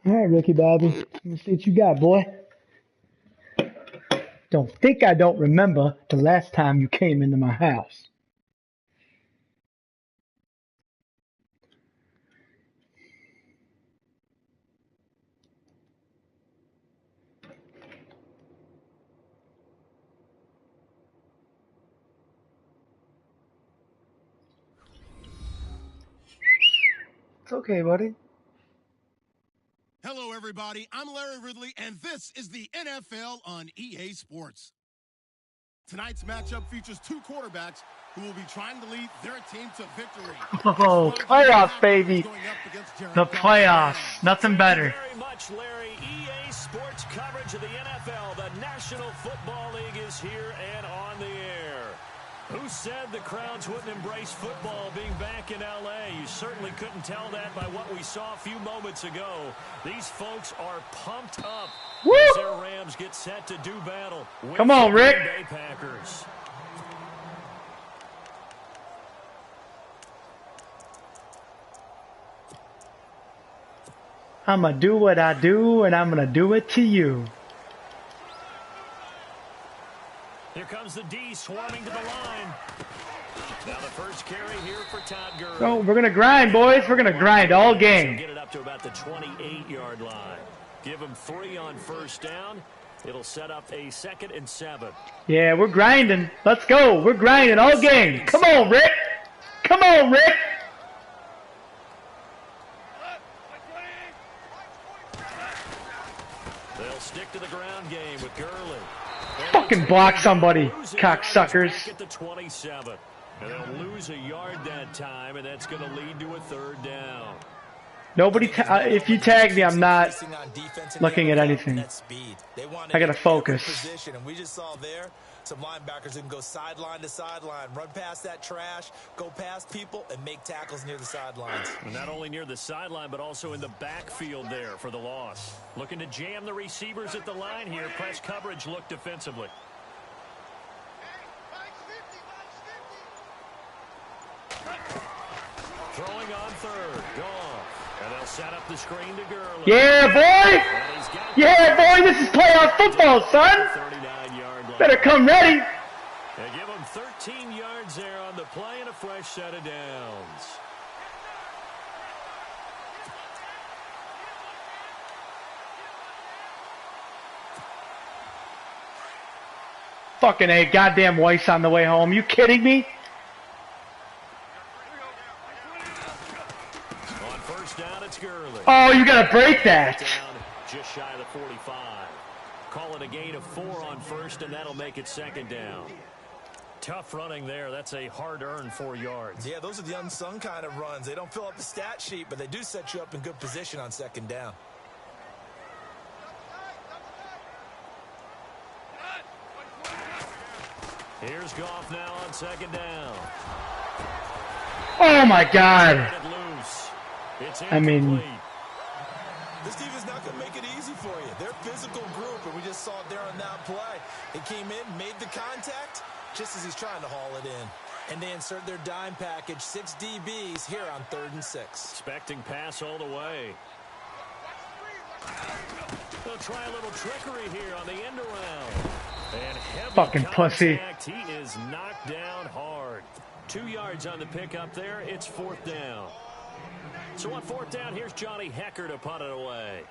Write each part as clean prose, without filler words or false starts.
All right, Ricky Bobby. Let me see what you got, boy. Don't think I don't remember the last time you came into my house. It's okay, buddy. Hello, everybody. I'm Larry Ridley, and this is the NFL on EA Sports. Tonight's matchup features two quarterbacks who will be trying to lead their team to victory. Oh, playoffs, baby. The playoffs. Nothing better. Thank you very much, Larry. EA Sports coverage of the NFL. The National Football League is here and on the air. Who said the crowds wouldn't embrace football being back in L.A.? You certainly couldn't tell that by what we saw a few moments ago. These folks are pumped up as their Rams get set to do battle with Come on, Rick. the Green Bay Packers. I'm going to do what I do, and I'm going to do it to you. Here comes the D swarming to the line. Now the first carry here for Todd Gurley. So we're going to grind, boys. We're going to grind all game. Get it up to about the 28-yard line. Give him 3 on first down. It'll set up a 2nd and 7. Yeah, we're grinding. Let's go. We're grinding all game. Come on, Rick. Come on, Rick. They'll stick to the ground game with Gurley. Fucking block somebody, cocksuckers. At the 27. And they'll lose a yard that time, and that's going to lead to a 3rd down. Nobody, if you tag me, I'm not looking at anything. I gotta focus. And we just saw there some linebackers who can go sideline to sideline, run past that trash, go past people, and make tackles near the sidelines. Not only near the sideline, but also in the backfield there for the loss. Looking to jam the receivers at the line here. Press coverage look defensively. Throwing on 3rd. Gone. And they'll set up the screen to Gurley. Yeah, boy! Yeah, boy, this is playoff football, son! Better come ready! They give him 13 yards there on the play and a fresh set of downs. Fucking A, goddamn Weiss on the way home. You kidding me? On first down, it's Gurley. Oh, you gotta break that. Just shy of the 45. Call it a gain of 4 on first, and that'll make it 2nd down. Tough running there. That's a hard-earned 4 yards. Yeah, those are the unsung kind of runs. They don't fill up the stat sheet, but they do set you up in good position on 2nd down. Here's Goff now on 2nd down. Oh my God. I mean, this team is not going to make it easy for you. They're a physical group, and we just saw it there on that play. They came in, made the contact, just as he's trying to haul it in. And they insert their dime package, 6 DBs here on 3rd and 6. Expecting pass all the way. They'll try a little trickery here on the end around. And heavy fucking pussy. He is knocked down hard. 2 yards on the pickup there. It's 4th down. So on 4th down, here's Johnny Hecker to punt it away.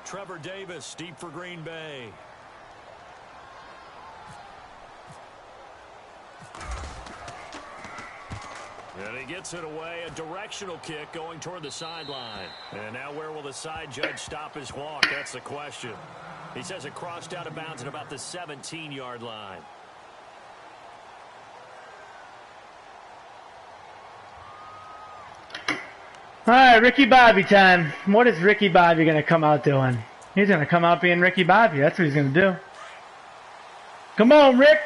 Trevor Davis deep for Green Bay. And he gets it away. A directional kick going toward the sideline. And now where will the side judge stop his walk? That's the question. He says it crossed out of bounds at about the 17-yard line. all right, Ricky Bobby time. What is Ricky Bobby going to come out doing? He's going to come out being Ricky Bobby. That's what he's going to do. Come on, Rick.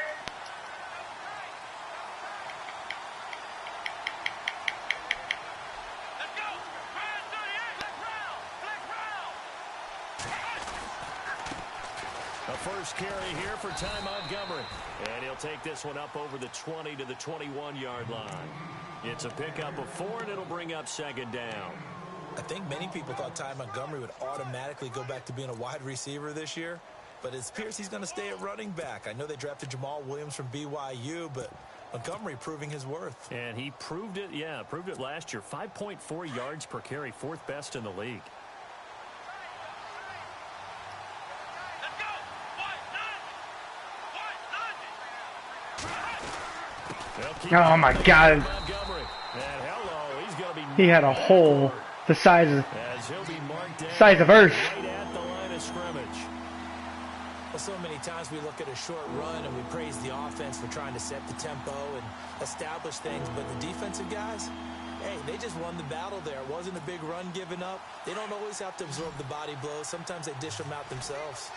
Carry here for Ty Montgomery. And he'll take this one up over the 20 to the 21-yard line. It's a pickup of 4, and it'll bring up 2nd down. I think many people thought Ty Montgomery would automatically go back to being a wide receiver this year, but it appears he's going to stay at running back. I know they drafted Jamal Williams from BYU, but Montgomery proving his worth. And he proved it, proved it last year. 5.4 yards per carry, 4th best in the league. Oh my God. He had a hole the size of Earth. Well, so many times we look at a short run and we praise the offense for trying to set the tempo and establish things, but the defensive guys, hey, they just won the battle there. It wasn't a big run given up. They don't always have to absorb the body blows. Sometimes they dish them out themselves.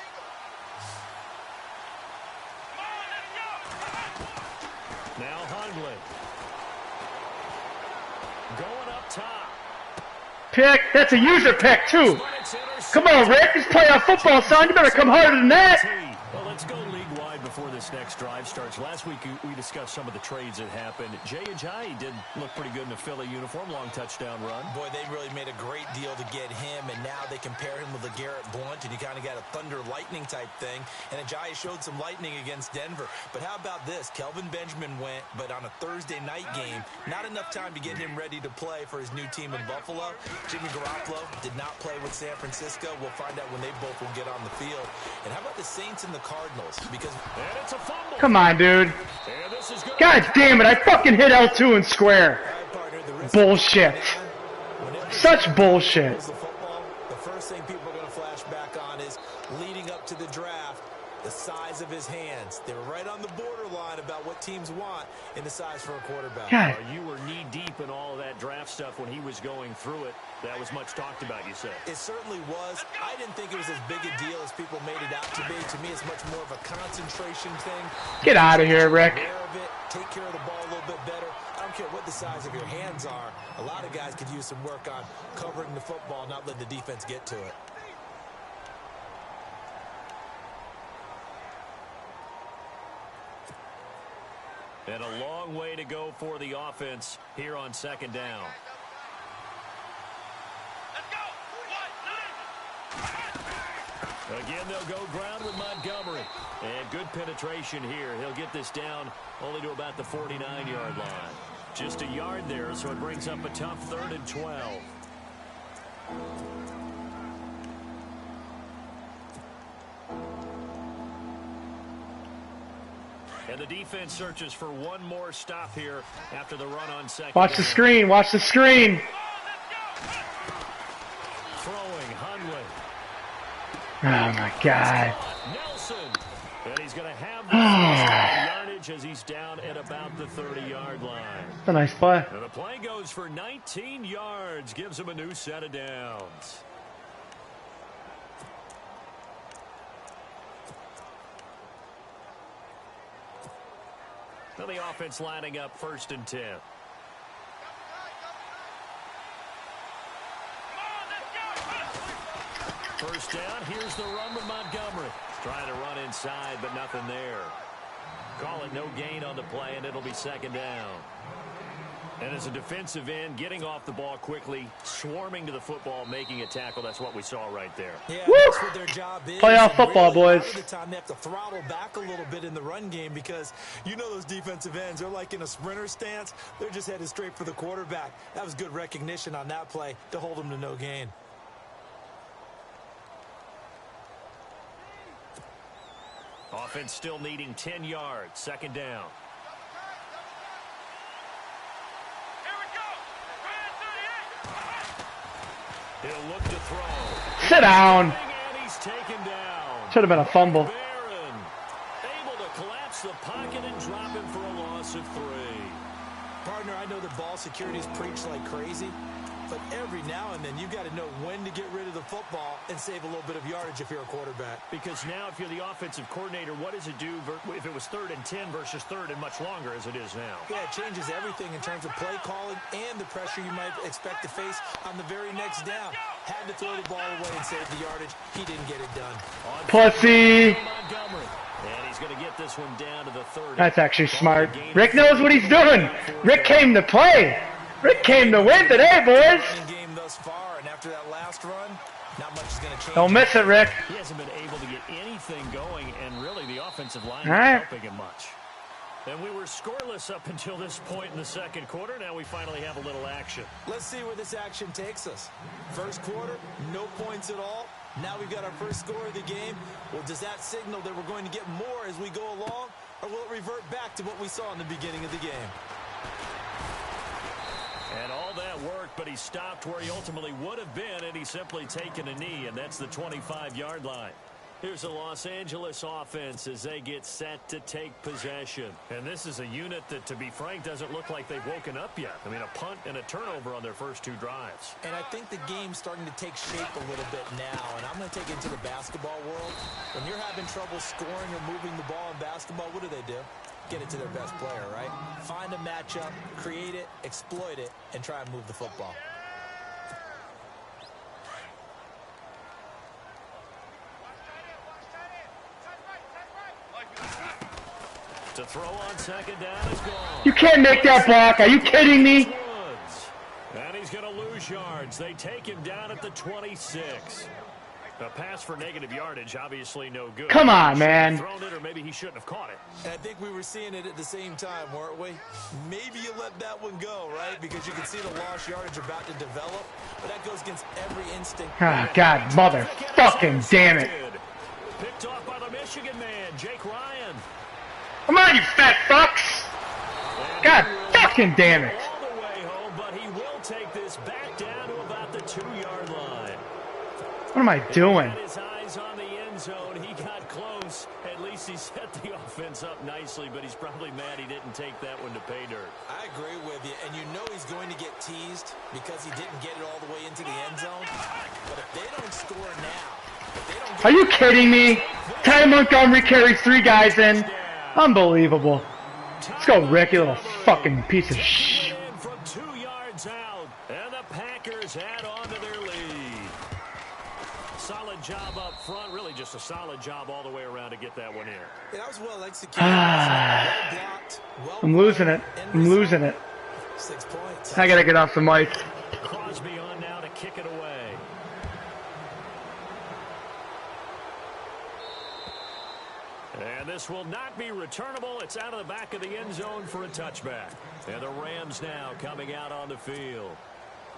Now Hundley. Going up top. Pick. That's a user pick, too. Come on, Rick. It's playoff football, son. You better come harder than that. Well, let's go league-wide before this next drive starts. Last week, we discussed some of the trades that happened. Jay Ajayi did look pretty good in a Philly uniform. Long touchdown run. Boy, they really made a great deal to get him, and now they compare him with LeGarrette Blount, and you kind of got a thunder-lightning type thing. And Ajayi showed some lightning against Denver. But how about this? Kelvin Benjamin went, but on a Thursday night game, not enough time to get him ready to play for his new team in Buffalo. Jimmy Garoppolo did not play with San Francisco. We'll find out when they both will get on the field. And how about the Saints and the Cardinals? Because it's a fumble. Come on, dude. God damn it, I fucking hit L2 and square. Bullshit. Such bullshit. The first thing people are going to flash back on is leading up to the draft, the size of his hands. They were right on the borderline about what teams want in the size for a quarterback. God. You were knee-deep in all of that draft stuff when he was going through it. That was much talked about, you said. It certainly was. I didn't think it was as big a deal as people made it out to be. To me, it's much more of a concentration thing. Get out of here, Rick. Take care of the ball a little bit better. I don't care what the size of your hands are. A lot of guys could use some work on covering the football, not letting the defense get to it. And a long way to go for the offense here on 2nd down. Again, they'll go ground with Montgomery. And good penetration here. He'll get this down only to about the 49-yard line. Just a yard there, so it brings up a tough 3rd and 12. And the defense searches for one more stop here after the run on 2nd. Watch the screen. Watch the screen. Throwing Hundley. Oh, my God. Nelson. And he's going to have the yardage as he's down at about the 30-yard line. That's a nice play. And the play goes for 19 yards. Gives him a new set of downs. Now the offense lining up 1st and 10. First down, here's the run with Montgomery. Trying to run inside, but nothing there. Call it no gain on the play, and it'll be 2nd down. And as a defensive end, getting off the ball quickly, swarming to the football, making a tackle, that's what we saw right there. Yeah, Woo! that's what their job is. Playoff football, really, boys. A lot of the time they have to throttle back a little bit in the run game because you know those defensive ends, they're like in a sprinter stance. They're just headed straight for the quarterback. That was good recognition on that play to hold them to no gain. Offense still needing 10 yards. 2nd down. He'll look to throw. Sit down. And he's taken down. Should have been a fumble. Barron able to collapse the pocket and drop him for a loss of 3. Partner, I know the ball security is preached like crazy, but every now and then you've got to know when to get rid of the football and save a little bit of yardage if you're a quarterback. Because now if you're the offensive coordinator, what does it do if it was 3rd and 10 versus 3rd and much longer as it is now? Yeah, it changes everything in terms of play calling and the pressure you might expect to face on the very next down. Had to throw the ball away and save the yardage. He didn't get it done. Pussy. Montgomery. And he's going to get this one down to the 30. That's actually smart. Rick knows what he's doing. Rick came to play. Rick came to win today, boys. Game thus far, and change. Don't miss it, Rick. He hasn't been able to get anything going, and really the offensive line All right. isn't helping him much. And we were scoreless up until this point in the second quarter. Now we finally have a little action. Let's see where this action takes us. First quarter, no points at all. Now we've got our first score of the game. Well, does that signal that we're going to get more as we go along, or will it revert back to what we saw in the beginning of the game? And all that worked, but he stopped where he ultimately would have been, and he's simply taken a knee, and that's the 25-yard line. Here's the Los Angeles offense as they get set to take possession. And this is a unit that, to be frank, doesn't look like they've woken up yet. I mean, a punt and a turnover on their first two drives. And I think the game's starting to take shape a little bit now. And I'm going to take it into the basketball world. When you're having trouble scoring or moving the ball in basketball, what do? Get it to their best player, right? Find a matchup, create it, exploit it, and try and move the football. To throw on second down is gone. You can't make that block. Are you kidding me? And he's going to lose yards. They take him down at the 26. A pass for negative yardage, obviously no good. Come on, man. Thrown it, or maybe he shouldn't have caught it. And I think we were seeing it at the same time, weren't we? Maybe you let that one go, right? Because you can see the lost yardage about to develop. But that goes against every instinct. Oh, God, motherfucking damn it. Picked off by the Michigan man, Jake Ryan. Come on, you fat fucks. God fucking damn it. All the way home, but he will take this back down to about the 2-yard line. What am I doing? His eyes on the end zone. He got close. At least he set the offense up nicely, but he's probably mad he didn't take that one to pay dirt. I agree with you, and you know he's going to get teased because he didn't get it all the way into the end zone. But if they don't score now, if they don't get Are you kidding me? Ty Montgomery carries 3 guys in. Unbelievable. Let's go, Rick, you little fucking piece of shit. From 2 yards out, and the Packers add on to their lead. Solid job up front, really just a solid job all the way around to get that one in. Yeah, that was well executed. Well blocked, well I'm losing it. I'm losing it. 6 points. I gotta get off the mic. Crosby on now to kick it away. And this will not be returnable. It's out of the back of the end zone for a touchback. And the Rams now coming out on the field.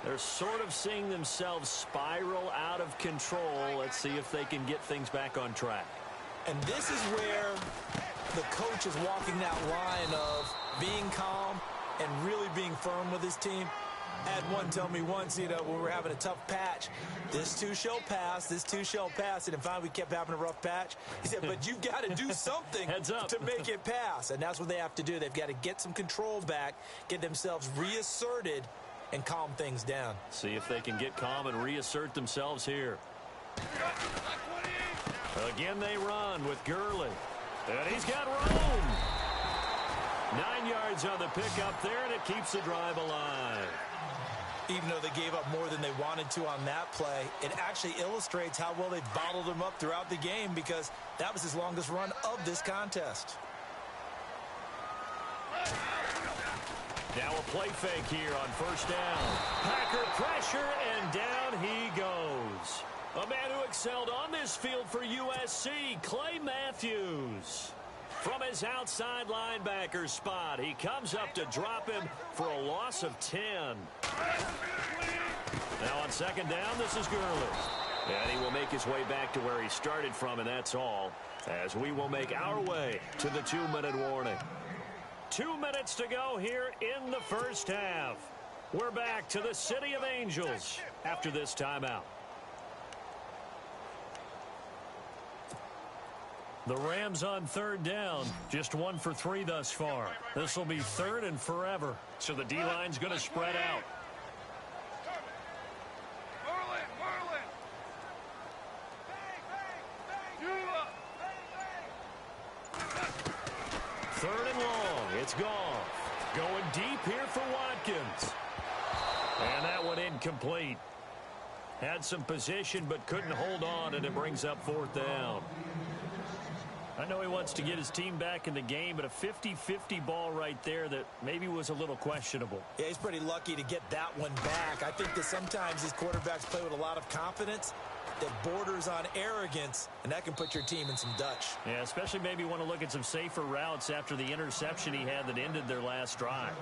They're sort of seeing themselves spiral out of control. Let's see if they can get things back on track. And this is where the coach is walking that line of being calm and really being firm with his team. I had one tell me once, when we were having a tough patch, this too shall pass, this too shall pass. And finally we kept having a rough patch. He said, but you've got to do something to make it pass. And that's what they have to do. They've got to get some control back, get themselves reasserted, and calm things down. See if they can get calm and reassert themselves here. Again they run with Gurley. And he's got room. 9 yards on the pickup there, and it keeps the drive alive. Even though they gave up more than they wanted to on that play, it actually illustrates how well they bottled him up throughout the game because that was his longest run of this contest. Now a play fake here on first down. Packer pressure, and down he goes. A man who excelled on this field for USC, Clay Matthews. From his outside linebacker spot, he comes up to drop him for a loss of 10. Now on second down, this is Gurley. And he will make his way back to where he started from, and that's all, as we will make our way to the 2-minute warning. 2 minutes to go here in the first half. We're back to the City of Angels after this timeout. The Rams on third down, just 1 for 3 thus far. This will be third and forever, so the D-line's going to spread out. Third and long, it's gone. Going deep here for Watkins. And that one incomplete. Had some position but couldn't hold on, and it brings up fourth down. I know he wants to get his team back in the game, but a 50-50 ball right there that maybe was a little questionable. Yeah, he's pretty lucky to get that one back. I think that sometimes these quarterbacks play with a lot of confidence, that borders on arrogance, and that can put your team in some Dutch. Yeah, especially maybe want to look at some safer routes after the interception he had that ended their last drive.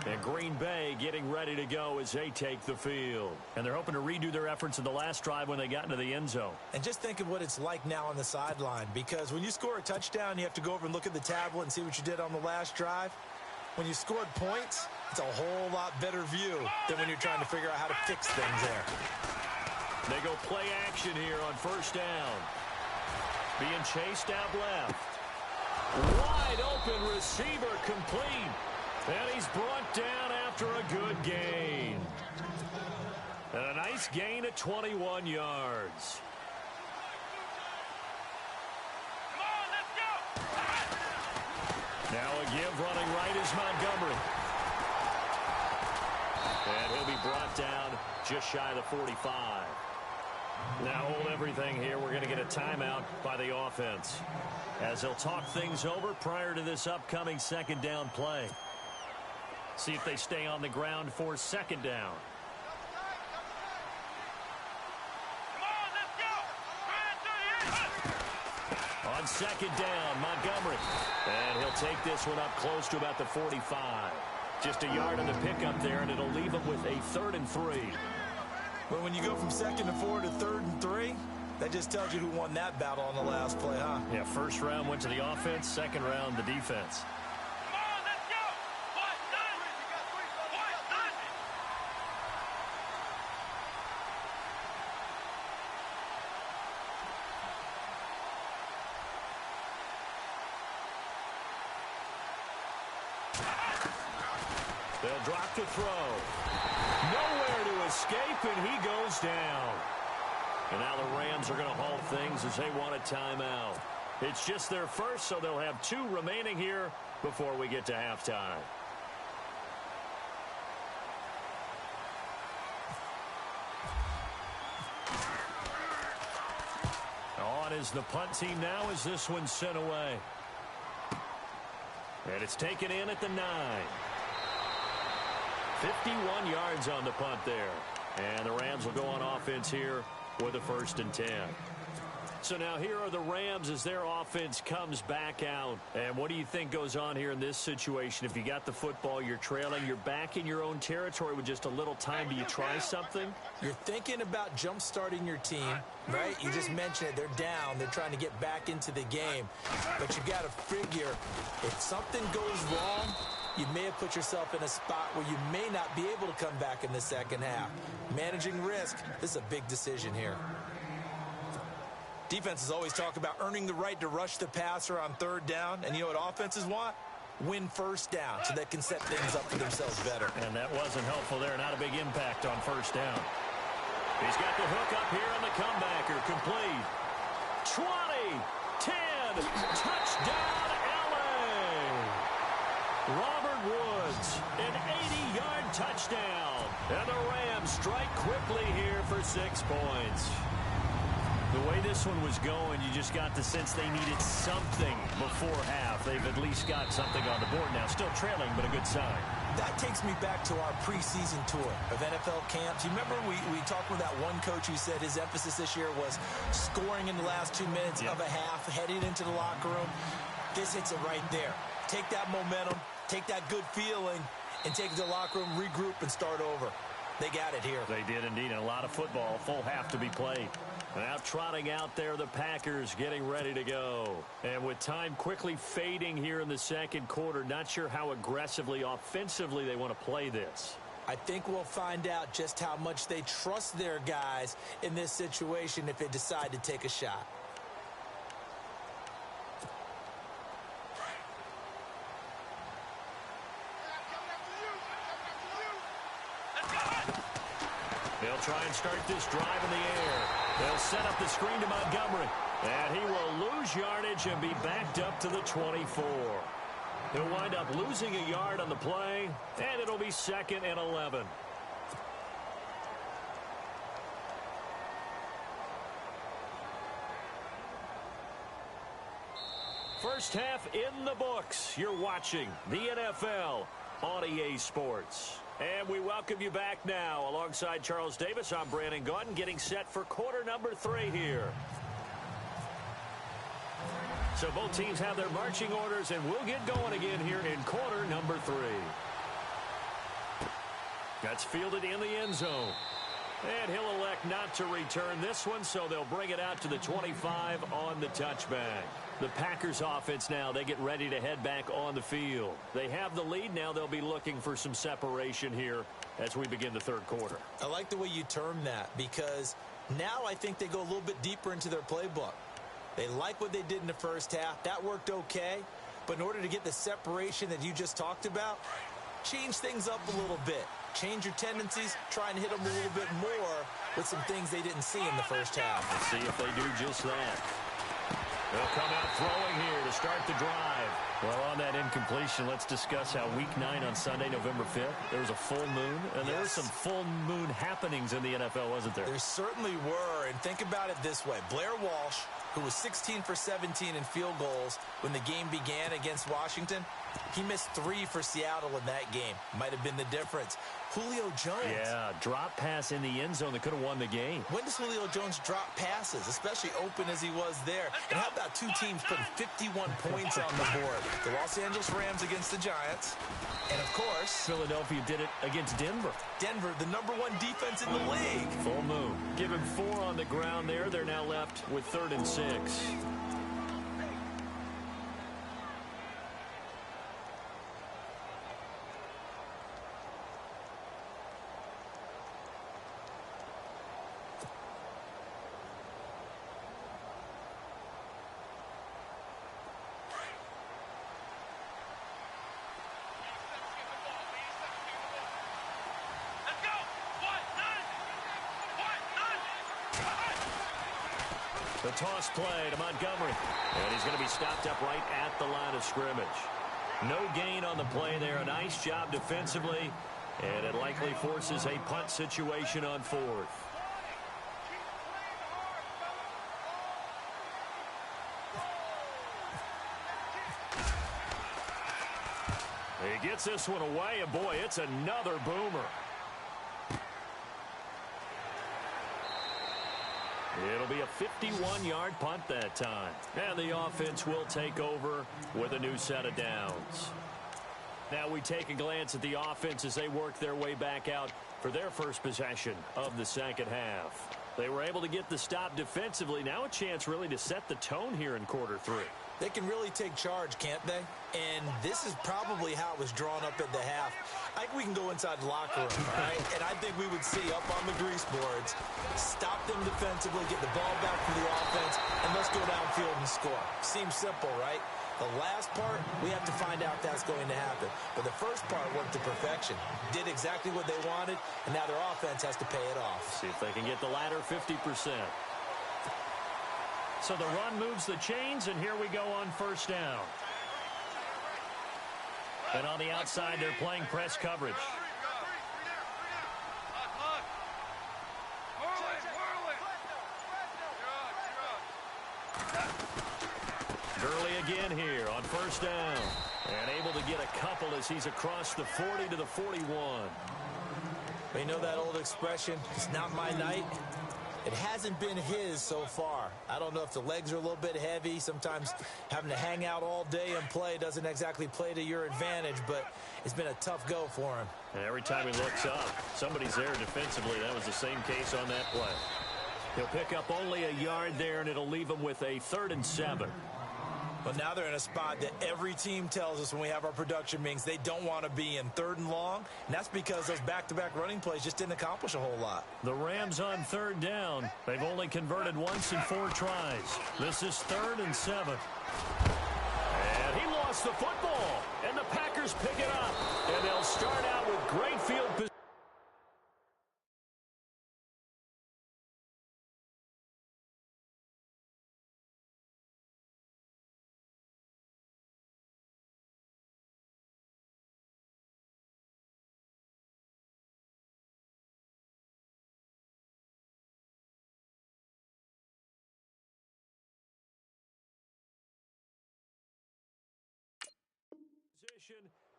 And Green Bay getting ready to go as they take the field. And they're hoping to redo their efforts in the last drive when they got into the end zone. And just think of what it's like now on the sideline, because when you score a touchdown, you have to go over and look at the tablet and see what you did on the last drive. When you scored points, it's a whole lot better view than when you're trying to figure out how to fix things there. They go play action here on first down. Being chased out left. Wide open receiver complete. And he's brought down after a good gain. And a nice gain at 21 yards. Now a give running right is Montgomery. And he'll be brought down just shy of the 45. Now hold everything here. We're going to get a timeout by the offense as they'll talk things over prior to this upcoming second down play. See if they stay on the ground for second down. On second down, Montgomery. And he'll take this one up close to about the 45. Just a yard on the pickup there, and it'll leave him with a 3rd and 3. Well, when you go from 2nd and 4 to 3rd and 3, that just tells you who won that battle on the last play, huh? Yeah, first round went to the offense, second round the defense. They'll drop to throw. Nowhere to escape, and he goes down. And now the Rams are going to halt things as they want a timeout. It's just their first, so they'll have 2 remaining here before we get to halftime. On is the punt team now as this one's sent away. And it's taken in at the 9. 51 yards on the punt there. And the Rams will go on offense here with a 1st and 10. So now here are the Rams as their offense comes back out. And what do you think goes on here in this situation? If you got the football, you're trailing, you're back in your own territory with just a little time. Do you try something? You're thinking about jump-starting your team, right? You just mentioned it. They're down. They're trying to get back into the game. But you got to figure if something goes wrong, you may have put yourself in a spot where you may not be able to come back in the second half. Managing risk, this is a big decision here. Defenses always talk about earning the right to rush the passer on 3rd down. And you know what offenses want? Win first down so they can set things up for themselves better. And that wasn't helpful there. Not a big impact on first down. He's got the hook up here on the comebacker. Complete. 20, 10, touchdown, LA. Robert Woods, an 80-yard touchdown. And the Rams strike quickly here for 6 points. The way this one was going, you just got the sense they needed something before half. They've at least got something on the board now. Still trailing, but a good sign. That takes me back to our preseason tour of NFL camps. You remember we talked with that one coach who said his emphasis this year was scoring in the last 2 minutes of a half, heading into the locker room. This hits it right there. Take that momentum, take that good feeling, and take it to the locker room, regroup, and start over. They got it here. They did indeed, and a lot of football, full half to be played. Now trotting out there, the Packers getting ready to go. And with time quickly fading here in the second quarter, not sure how aggressively, offensively they want to play this. I think we'll find out just how much they trust their guys in this situation if they decide to take a shot. They'll try and start this drive in the air. They'll set up the screen to Montgomery. And he will lose yardage and be backed up to the 24. He'll wind up losing a yard on the play, and it'll be 2nd and 11. First half in the books. You're watching the NFL on EA Sports. And we welcome you back now. Alongside Charles Davis, I'm Brandon Gaudin, getting set for quarter number 3 here. So both teams have their marching orders, and we'll get going again here in quarter number 3. That's fielded in the end zone. And he'll elect not to return this one, so they'll bring it out to the 25 on the touchback. The Packers offense now, they get ready to head back on the field. They have the lead. Now they'll be looking for some separation here as we begin the third quarter. I like the way you term that, because now I think they go a little bit deeper into their playbook. They like what they did in the first half. That worked okay. But in order to get the separation that you just talked about, change things up a little bit. Change your tendencies, try and hit them a little bit more with some things they didn't see in the first half. Let's see if they do just that. They'll come out throwing here to start the drive. Well, on that incompletion, let's discuss how Week 9 on Sunday, November 5th, there was a full moon, and there were some full moon happenings in the NFL, wasn't there? There certainly were, and think about it this way. Blair Walsh, who was 16 for 17 in field goals when the game began against Washington, he missed 3 for Seattle in that game. Might have been the difference. Julio Jones. Yeah, drop pass in the end zone that could have won the game. When does Julio Jones drop passes, especially open as he was there? And how about two teams putting 51 points on the board? The Los Angeles Rams against the Giants. And, of course, Philadelphia did it against Denver. Denver, the #1 defense in the league. Full moon. Give him 4 on the ground there. They're now left with 3rd and 6. The toss play to Montgomery. And he's going to be stopped up right at the line of scrimmage. No gain on the play there. A nice job defensively. And it likely forces a punt situation on 4th. He gets this one away, and boy, it's another boomer. It'll be a 51-yard punt that time. And the offense will take over with a new set of downs. Now we take a glance at the offense as they work their way back out for their first possession of the second half. They were able to get the stop defensively. Now a chance really to set the tone here in quarter 3. They can really take charge, can't they? And this is probably how it was drawn up at the half. I think we can go inside the locker room, all right? And I think we would see up on the grease boards, stop them defensively, get the ball back from the offense, and let's go downfield and score. Seems simple, right? The last part, we have to find out if that's going to happen. But the first part worked to perfection. Did exactly what they wanted, and now their offense has to pay it off. See if they can get the latter 50%. So the run moves the chains, and here we go on first down. And on the outside, they're playing press coverage. Gurley again here on first down. And able to get a couple as he's across the 40 to the 41. You know that old expression, it's not my night? It hasn't been his so far. I don't know if the legs are a little bit heavy. Sometimes having to hang out all day and play doesn't exactly play to your advantage, but it's been a tough go for him. And every time he looks up, somebody's there defensively. That was the same case on that play. He'll pick up only a yard there, and it'll leave him with a 3rd and 7. But now they're in a spot that every team tells us when we have our production meetings they don't want to be in, 3rd and long. And that's because those back-to-back running plays just didn't accomplish a whole lot. The Rams on 3rd down. They've only converted once in 4 tries. This is 3rd and 7. And he lost the football. And the Packers pick it up. And they'll start out with great field position.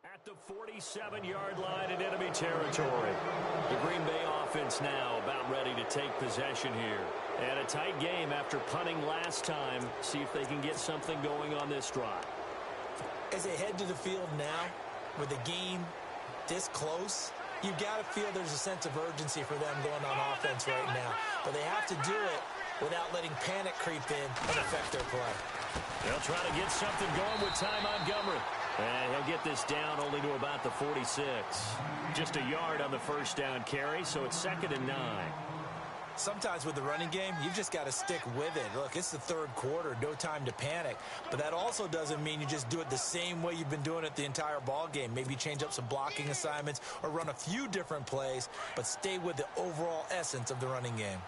At the 47-yard line in enemy territory. The Green Bay offense now about ready to take possession here. And a tight game after punting last time. See if they can get something going on this drive. As they head to the field now, with the game this close, you've got to feel there's a sense of urgency for them going on offense right now. But they have to do it without letting panic creep in and affect their play. They'll try to get something going with Ty Montgomery. And he'll get this down only to about the 46. Just a yard on the first down carry, so it's 2nd and 9. Sometimes with the running game, you've just got to stick with it. Look, it's the third quarter, no time to panic. But that also doesn't mean you just do it the same way you've been doing it the entire ball game. Maybe change up some blocking assignments or run a few different plays, but stay with the overall essence of the running game.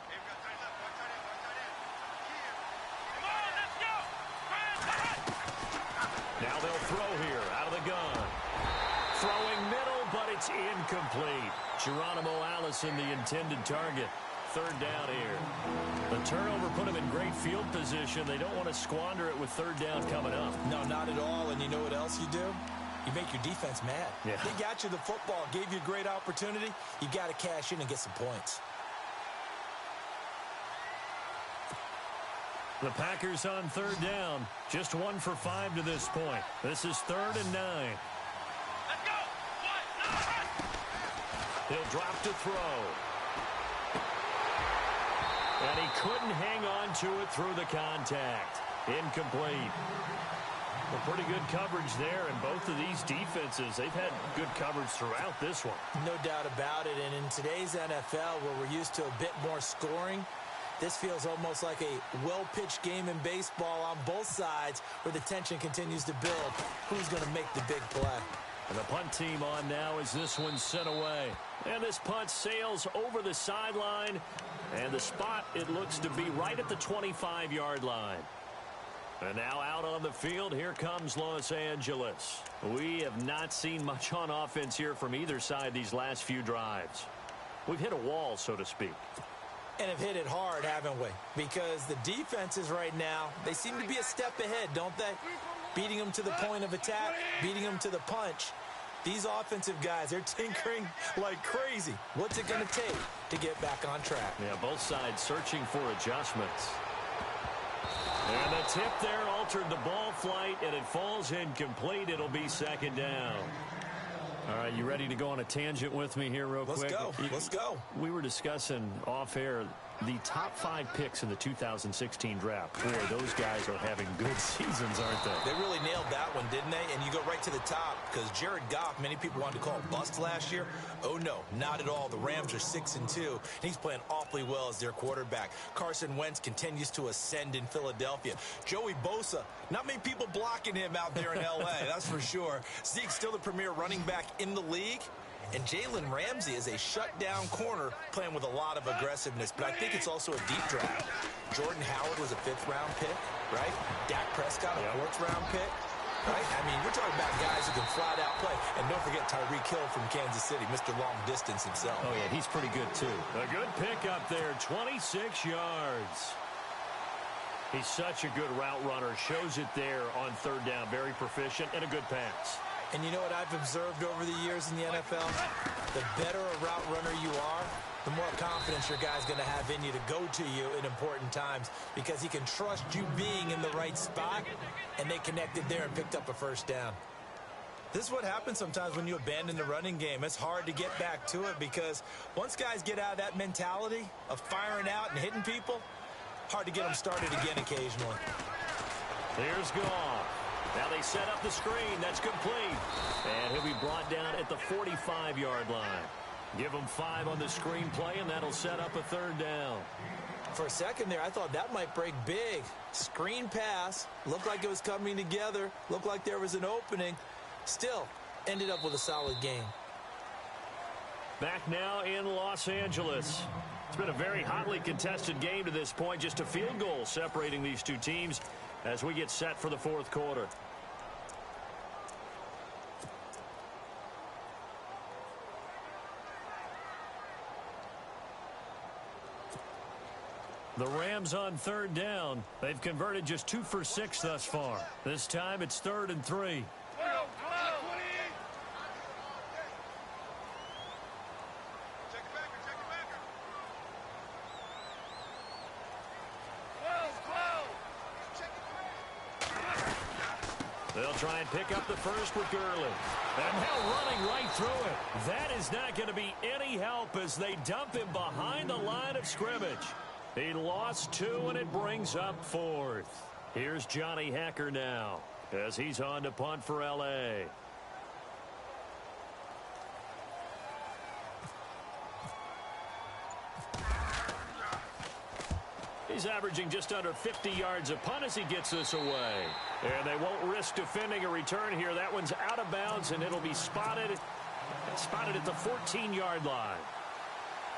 Now they'll throw here out of the gun. Throwing middle, but it's incomplete. Geronimo Allison, the intended target. 3rd down here. The turnover put them in great field position. They don't want to squander it with 3rd down coming up. No, not at all. And you know what else you do? You make your defense mad. Yeah. They got you the football, gave you a great opportunity. You got to cash in and get some points. The Packers on 3rd down. Just 1 for 5 to this point. This is 3rd and 9. Let's go. He'll drop to throw. And he couldn't hang on to it through the contact. Incomplete. Well, pretty good coverage there, and both of these defenses, they've had good coverage throughout this one. No doubt about it, and in today's NFL, where we're used to a bit more scoring, this feels almost like a well-pitched game in baseball on both sides where the tension continues to build. Who's going to make the big play? And the punt team on now as this one's sent away. And this punt sails over the sideline. And the spot, it looks to be right at the 25-yard line. And now out on the field, here comes Los Angeles. We have not seen much on offense here from either side these last few drives. We've hit a wall, so to speak. And have hit it hard, haven't we? Because the defenses right now, they seem to be a step ahead, don't they? Beating them to the point of attack, beating them to the punch. These offensive guys, they're tinkering like crazy. What's it going to take to get back on track? Yeah, both sides searching for adjustments. And the tip there altered the ball flight, and it falls incomplete. It'll be 2nd down. All right, you ready to go on a tangent with me here real quick? Let's go. We were discussing off air the top 5 picks in the 2016 draft. Boy, those guys are having good seasons, aren't they? They really nailed that one, didn't they? And you go right to the top because Jared Goff, many people wanted to call it bust last year. Oh, no, not at all. The Rams are 6-2, and he's playing awfully well as their quarterback. Carson Wentz continues to ascend in Philadelphia. Joey Bosa, not many people blocking him out there in L.A., that's for sure. Zeke's still the premier running back in the league. And Jalen Ramsey is a shutdown corner playing with a lot of aggressiveness. But I think it's also a deep draft. Jordan Howard was a 5th-round pick, right? Dak Prescott, a 4th-round pick, right? I mean, we're talking about guys who can flat-out play. And don't forget Tyreek Hill from Kansas City, Mr. Long Distance himself. Oh, yeah, he's pretty good, too. A good pick up there, 26 yards. He's such a good route runner. Shows it there on 3rd down. Very proficient and a good pass. And you know what I've observed over the years in the NFL? The better a route runner you are, the more confidence your guy's going to have in you to go to you in important times because he can trust you being in the right spot, and they connected there and picked up a 1st down. This is what happens sometimes when you abandon the running game. It's hard to get back to it because once guys get out of that mentality of firing out and hitting people, hard to get them started again occasionally. Here's Goff. Now they set up the screen. That's complete. And he'll be brought down at the 45-yard line. Give him 5 on the screen play, and that'll set up a 3rd down. For a second there, I thought that might break big. Screen pass. Looked like it was coming together. Looked like there was an opening. Still, ended up with a solid game. Back now in Los Angeles. It's been a very hotly contested game to this point. Just a field goal separating these two teams as we get set for the 4th quarter. The Rams on 3rd down. They've converted just 2 for 6 thus far. This time it's 3rd and 3. They'll try and pick up the first with Gurley. And now running right through it. That is not going to be any help as they dump him behind the line of scrimmage. He lost 2, and it brings up 4th. Here's Johnny Hacker now as he's on to punt for L.A. He's averaging just under 50 yards a punt as he gets this away. And they won't risk defending a return here. That one's out of bounds, and it'll be spotted at the 14-yard line.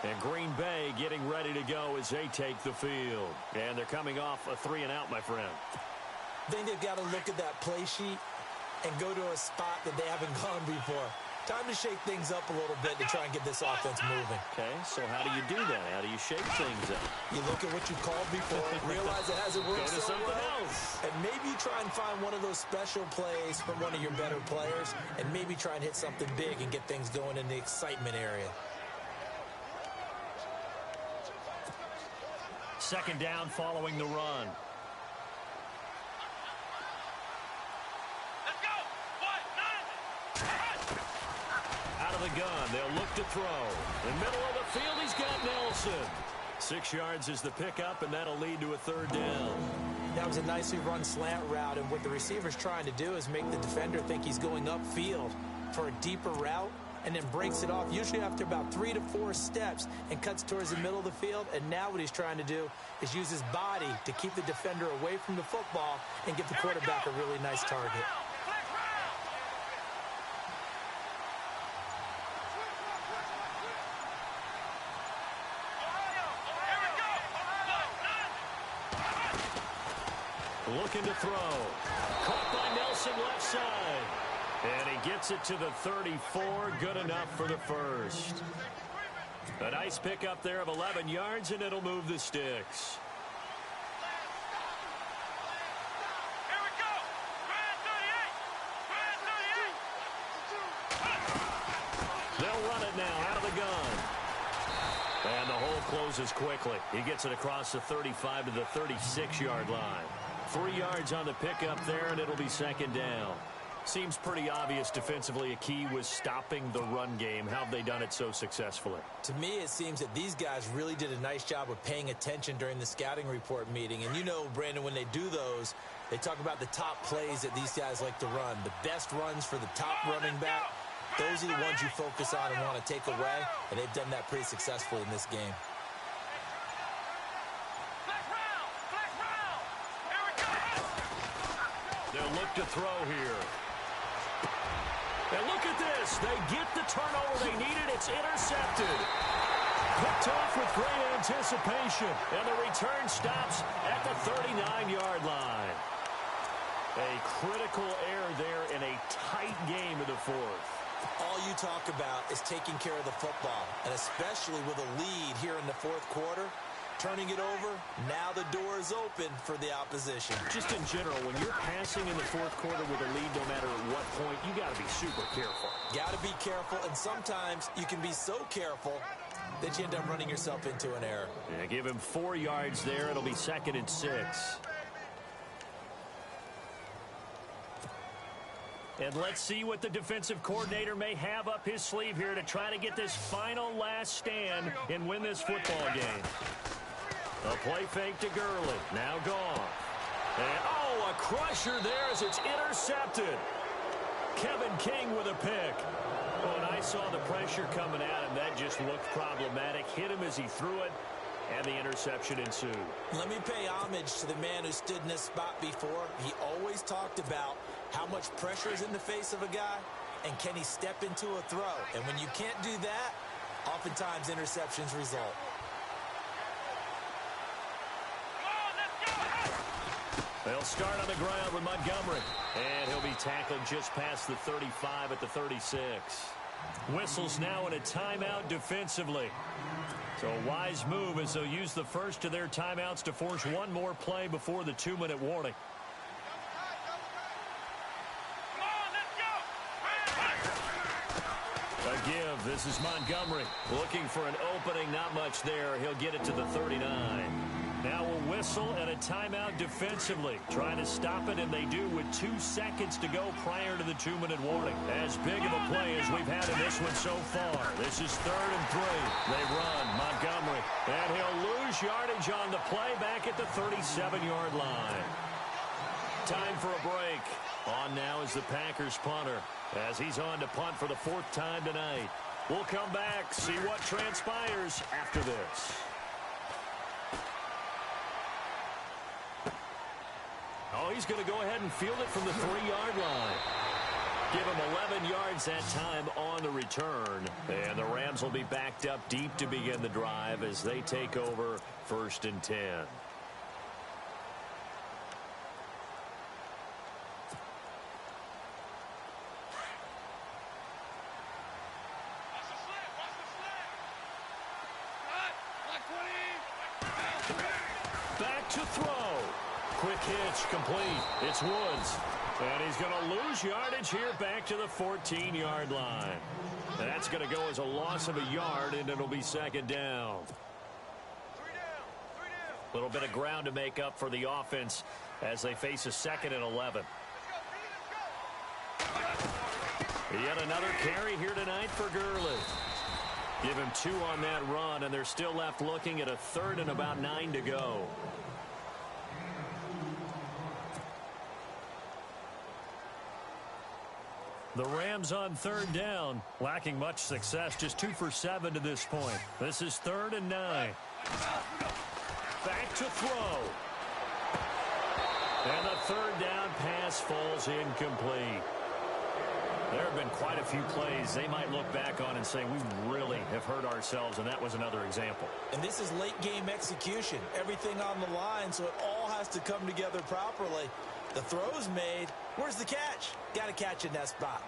And Green Bay getting ready to go as they take the field. And they're coming off a 3-and-out, my friend. I think they've got to look at that play sheet and go to a spot that they haven't gone before. Time to shake things up a little bit to try and get this offense moving. Okay, so how do you do that? How do you shake things up? You look at what you called before, realize it hasn't worked Go to so something well, else. and maybe try and find one of those special plays from one of your better players, and maybe try and hit something big and get things going in the excitement area. Second down following the run. Let's go. 1, 9. Out of the gun, they'll look to throw. In the middle of the field, he's got Nelson. 6 yards is the pickup, and that'll lead to a 3rd down. That was a nicely run slant route, and what the receiver's trying to do is make the defender think he's going upfield for a deeper route, and then breaks it off, usually after about 3 to 4 steps, and cuts towards the middle of the field. And now what he's trying to do is use his body to keep the defender away from the football and give the quarterback a really nice target. Looking to throw. Caught by Nelson left side. And he gets it to the 34. Good enough for the first. A nice pickup there of 11 yards, and it'll move the sticks. Here we go. Grand 38. They'll run it now out of the gun. And the hole closes quickly. He gets it across the 35 to the 36-yard line. 3 yards on the pickup there, and it'll be second down. Seems pretty obvious defensively a key was stopping the run game. How have they done it so successfully? To me, it seems that these guys really did a nice job of paying attention during the scouting report meeting. And you know, Brandon, when they do those, they talk about the top plays that these guys like to run. The best runs for the top running back, those are the ones you focus on and want to take away. And they've done that pretty successfully in this game. They'll look to throw here. And look at this. They get the turnover they needed. It's intercepted. Picked off with great anticipation. And the return stops at the 39-yard line. A critical error there in a tight game in the fourth. All you talk about is taking care of the football, and especially with a lead here in the fourth quarter. Turning it over, now the door is open for the opposition. Just in general, when you're passing in the fourth quarter with a lead, no matter at what point, you got to be super careful. Got to be careful, and sometimes you can be so careful that you end up running yourself into an error. Yeah, give him 4 yards there. It'll be 2nd and 6. And let's see what the defensive coordinator may have up his sleeve here to try to get this final last stand and win this football game. A play fake to Gurley. Now gone. And, oh, a crusher there as it's intercepted. Kevin King with a pick. Oh, and I saw the pressure coming at him. That just looked problematic. Hit him as he threw it, and the interception ensued. Let me pay homage to the man who stood in this spot before. He always talked about how much pressure is in the face of a guy, and can he step into a throw. And when you can't do that, oftentimes interceptions result. They'll start on the ground with Montgomery. And he'll be tackled just past the 35 at the 36. Whistles now in a timeout defensively. So a wise move as they'll use the first of their timeouts to force one more play before the 2-minute warning. A give. This is Montgomery looking for an opening. Not much there. He'll get it to the 39. Now a whistle and a timeout defensively. Trying to stop it, and they do with 2 seconds to go prior to the 2-minute warning. As big of a play as we've had in this one so far. This is 3rd and 3. They run. Montgomery. And he'll lose yardage on the play back at the 37-yard line. Time for a break. On now is the Packers punter as he's on to punt for the 4th time tonight. We'll come back, see what transpires after this. Oh, he's going to go ahead and field it from the 3-yard line. Give him 11 yards that time on the return. And the Rams will be backed up deep to begin the drive as they take over 1st and 10. Back to throw. Quick hitch, complete. It's Woods. And he's going to lose yardage here back to the 14-yard line. And that's going to go as a loss of a yard, and it'll be 2nd down. A little bit of ground to make up for the offense as they face a 2nd and 11. Yet another carry here tonight for Gurley. Give him 2 on that run, and they're still left looking at a 3rd and about 9 to go. The Rams on 3rd down, lacking much success, just 2 for 7 to this point. This is 3rd and 9. Back to throw. And the 3rd down pass falls incomplete. There have been quite a few plays they might look back on and say, we really have hurt ourselves, and that was another example. And this is late-game execution. Everything on the line, so it all has to come together properly. The throw's made. Where's the catch? Got to catch in that spot.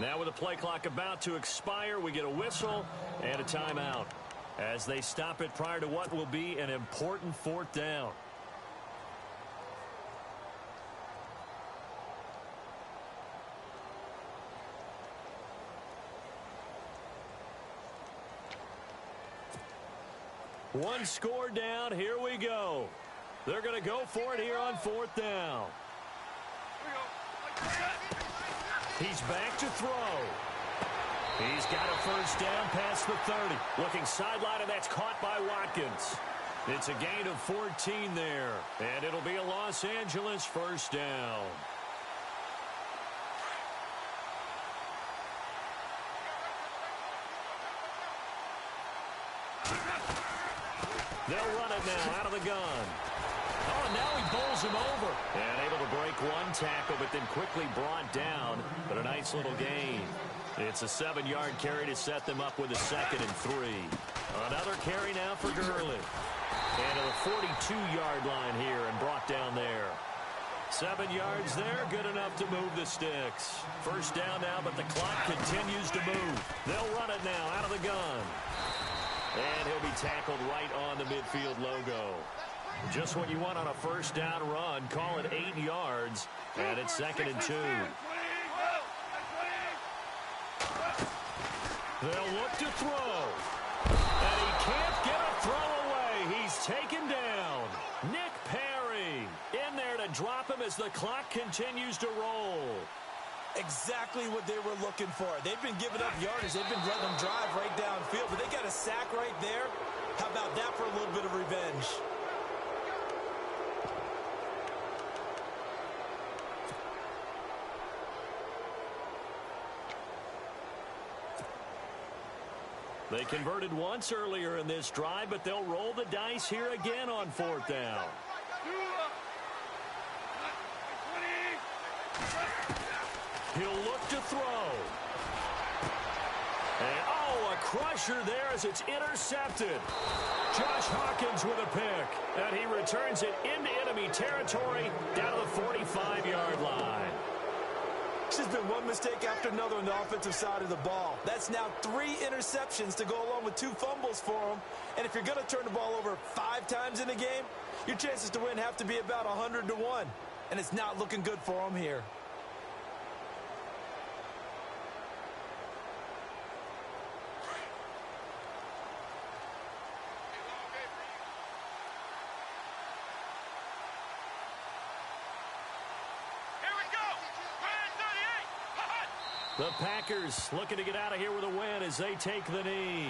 Now with the play clock about to expire, we get a whistle and a timeout as they stop it prior to what will be an important 4th down. One score down. Here we go. They're going to go for it here on 4th down. He's back to throw. He's got a 1st down past the 30. Looking sideline, and that's caught by Watkins. It's a gain of 14 there, and it'll be a Los Angeles 1st down. They'll run it now out of the gun. Oh, and now he bowls him over. And able to break one tackle, but then quickly brought down. But a nice little gain. It's a 7-yard carry to set them up with a 2nd and 3. Another carry now for Gurley. And to the 42-yard line here and brought down there. 7 yards there, good enough to move the sticks. 1st down now, but the clock continues to move. They'll run it now out of the gun. And he'll be tackled right on the midfield logo. Just what you want on a 1st down run. Call it 8 yards. And it's 2nd and 2. They'll look to throw. And he can't get a throw away. He's taken down. Nick Perry in there to drop him as the clock continues to roll. Exactly what they were looking for. They've been giving up yardage. They've been letting them drive right downfield, but they got a sack right there. How about that for a little bit of revenge? They converted once earlier in this drive, but they'll roll the dice here again on 4th down. He'll look to throw. And, oh, a crusher there as it's intercepted. Josh Hawkins with a pick, and he returns it into enemy territory down to the 45-yard line. It's just been one mistake after another on the offensive side of the ball. That's now 3 interceptions to go along with 2 fumbles for him. And if you're going to turn the ball over 5 times in a game, your chances to win have to be about 100 to 1. And it's not looking good for him here. The Packers looking to get out of here with a win as they take the knee.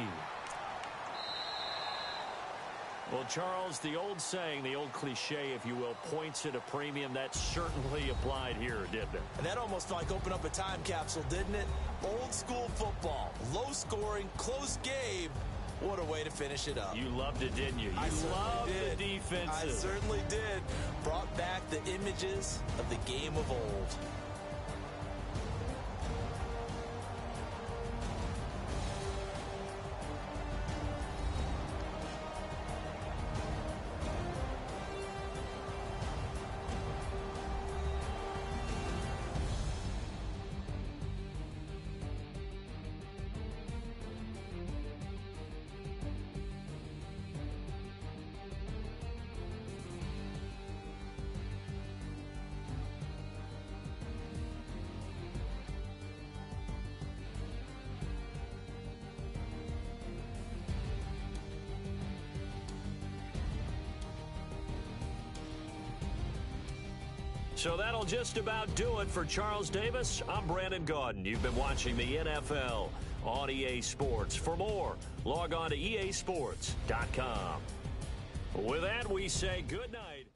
Well, Charles, the old saying, the old cliche, if you will, points at a premium, that certainly applied here, didn't it? And that almost like opened up a time capsule, didn't it? Old school football, low scoring, close game. What a way to finish it up. You loved it, didn't you? You loved the defensive. I certainly did. Brought back the images of the game of old. So that'll just about do it for Charles Davis. I'm Brandon Gaudin. You've been watching the NFL on EA Sports. For more, log on to easports.com. With that, we say good night.